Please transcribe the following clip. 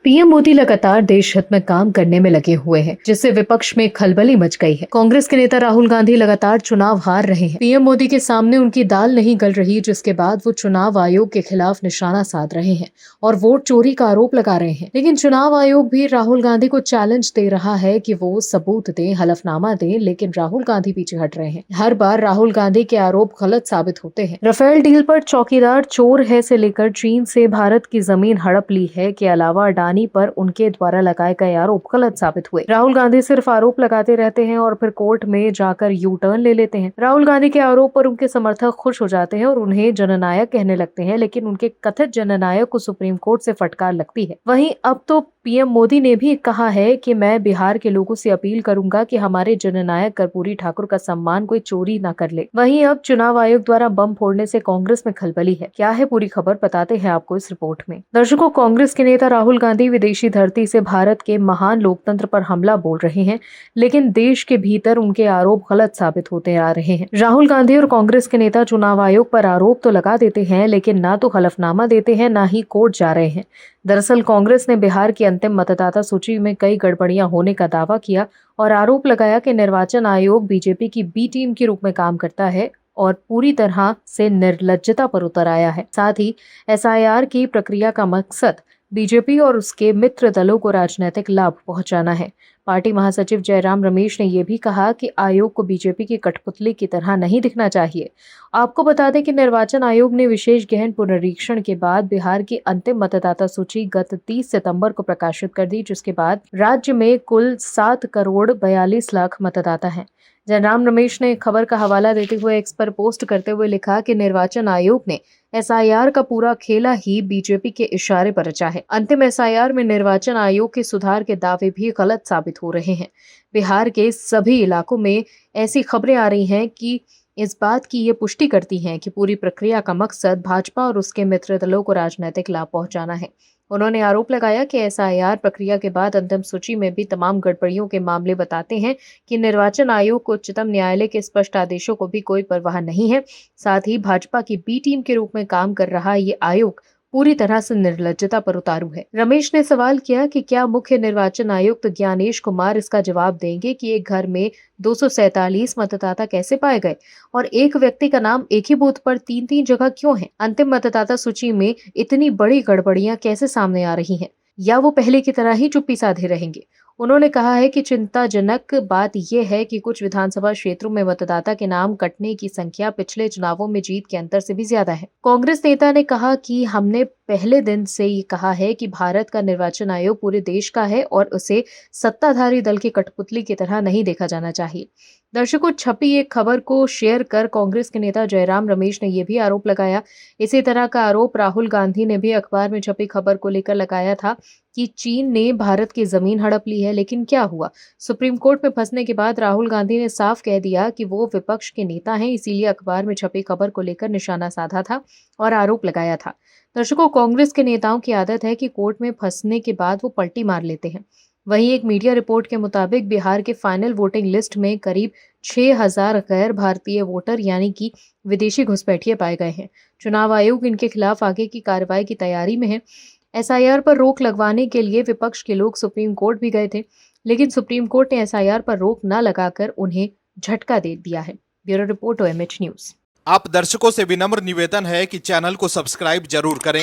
PM Modi लगातार देश हित में काम करने में लगे हुए हैं, जिससे विपक्ष में खलबली मच गई है। कांग्रेस के नेता राहुल गांधी लगातार चुनाव हार रहे हैं। पीएम मोदी के सामने उनकी दाल नहीं गल रही, जिसके बाद वो चुनाव आयोग के खिलाफ निशाना साध रहे हैं और वोट चोरी का आरोप लगा रहे हैं। लेकिन चुनाव आयोग भी राहुल गांधी को चैलेंज दे रहा है कि वो सबूत दें, हलफनामा दें, लेकिन राहुल गांधी पीछे हट रहे हैं। हर बार राहुल गांधी के आरोप गलत साबित होते हैं। राफेल डील पर चौकीदार चोर है से लेकर चीन से भारत की जमीन हड़प ली है के अलावा अडानी पर उनके द्वारा लगाए गए आरोप गलत साबित हुए। राहुल गांधी सिर्फ आरोप लगाते रहते हैं और फिर कोर्ट में जाकर यू टर्न ले लेते हैं। राहुल गांधी के आरोप पर उनके समर्थक खुश हो जाते हैं और उन्हें जननायक कहने लगते हैं, लेकिन उनके कथित जननायक को सुप्रीम कोर्ट से फटकार लगती है। वहीं अब तो पीएम मोदी ने भी कहा है कि मैं बिहार के लोगों से अपील करूंगा कि हमारे जननायक कर्पूरी ठाकुर का सम्मान कोई चोरी न कर ले। वहीं अब चुनाव आयोग द्वारा बम फोड़ने से कांग्रेस में खलबली है। क्या है पूरी खबर, बताते हैं आपको इस रिपोर्ट में। दर्शकों, कांग्रेस के नेता राहुल गांधी विदेशी धरती से भारत के महान लोकतंत्र पर हमला बोल रहे हैं, लेकिन देश के भीतर उनके आरोप गलत साबित होते आ रहे हैं। राहुल गांधी और कांग्रेस के नेता चुनाव आयोग पर आरोप तो लगा देते हैं, लेकिन ना तो हलफनामा देते हैं, ना ही कोर्ट जा रहे हैं। दरअसल कांग्रेस ने बिहार की अंतिम मतदाता सूची में कई गड़बड़ियां होने का दावा किया और आरोप लगाया कि निर्वाचन आयोग बीजेपी की बी टीम के रूप में काम करता है और पूरी तरह से निर्लज्जता पर उतर आया है। साथ ही एसआईआर की प्रक्रिया का मकसद बीजेपी और उसके मित्र दलों को राजनीतिक लाभ पहुंचाना है। पार्टी महासचिव जयराम रमेश ने यह भी कहा कि आयोग को बीजेपी की कठपुतली की तरह नहीं दिखना चाहिए। आपको बता दें कि निर्वाचन आयोग ने विशेष गहन पुनरीक्षण के बाद बिहार की अंतिम मतदाता सूची गत 30 सितंबर को प्रकाशित कर दी, जिसके बाद राज्य में कुल 7 करोड़ 42 लाख मतदाता हैं। जयराम रमेश ने खबर का हवाला देते हुए एक्स पर पोस्ट करते हुए लिखा कि निर्वाचन आयोग ने एसआईआर का पूरा खेला ही बीजेपी के इशारे पर रचा है। अंतिम एसआईआर में निर्वाचन आयोग के सुधार के दावे भी गलत साबित हो रहे हैं। बिहार के सभी इलाकों में ऐसी खबरें आ रही हैं कि इस बात की ये पुष्टि करती हैं कि पूरी प्रक्रिया का मकसद भाजपा और उसके मित्र दलों को राजनीतिक लाभ पहुंचाना है। उन्होंने आरोप लगाया कि एसआईआर प्रक्रिया के बाद अंतिम सूची में भी तमाम गड़बड़ियों के मामले बताते हैं कि निर्वाचन आयोग को उच्चतम न्यायालय के स्पष्ट आदेशों को भी कोई परवाह नहीं है। साथ ही भाजपा की बी टीम के रूप में काम कर रहा ये आयोग पूरी तरह से निर्लज्जता पर उतारू है। रमेश ने सवाल किया कि क्या मुख्य निर्वाचन आयुक्त ज्ञानेश कुमार इसका जवाब देंगे कि एक घर में 247 मतदाता कैसे पाए गए और एक व्यक्ति का नाम एक ही बूथ पर 3-3 जगह क्यों है? अंतिम मतदाता सूची में इतनी बड़ी गड़बड़ियां कैसे सामने आ रही हैं? या वो पहले की तरह ही चुप्पी साधे रहेंगे? उन्होंने कहा है कि चिंताजनक बात यह है कि कुछ विधानसभा क्षेत्रों में मतदाता के नाम कटने की संख्या पिछले चुनावों में जीत के अंतर से भी ज्यादा है। कांग्रेस नेता ने कहा कि हमने पहले दिन से ये कहा है कि भारत का निर्वाचन आयोग पूरे देश का है और उसे सत्ताधारी दल की कठपुतली की तरह नहीं देखा जाना चाहिए। दर्शकों, छपी एक खबर को शेयर कर कांग्रेस के नेता जयराम रमेश ने यह भी आरोप लगाया। इसी तरह का आरोप राहुल गांधी ने भी अखबार में छपी खबर को लेकर लगाया था कि चीन ने भारत की जमीन हड़प ली है। लेकिन क्या हुआ? सुप्रीम कोर्ट में फंसने के बाद राहुल गांधी ने साफ कह दिया कि वो विपक्ष के नेता हैं, इसीलिए अखबार में छपी खबर को लेकर निशाना साधा था और आरोप लगाया था। दर्शकों, कांग्रेस के नेताओं की आदत है कि कोर्ट में फंसने के बाद वो पलटी मार लेते हैं। वहीं एक मीडिया रिपोर्ट के मुताबिक बिहार के फाइनल वोटिंग लिस्ट में करीब 6000 गैर भारतीय वोटर यानी कि विदेशी घुसपैठिए पाए गए हैं। चुनाव आयोग इनके खिलाफ आगे की कार्रवाई की तैयारी में है। एसआईआर पर रोक लगवाने के लिए विपक्ष के लोग सुप्रीम कोर्ट भी गए थे, लेकिन सुप्रीम कोर्ट ने एसआईआर पर रोक न लगाकर उन्हें झटका दे दिया है। Bureau report OMH news. आप दर्शकों से विनम्र निवेदन है कि चैनल को सब्सक्राइब जरूर करें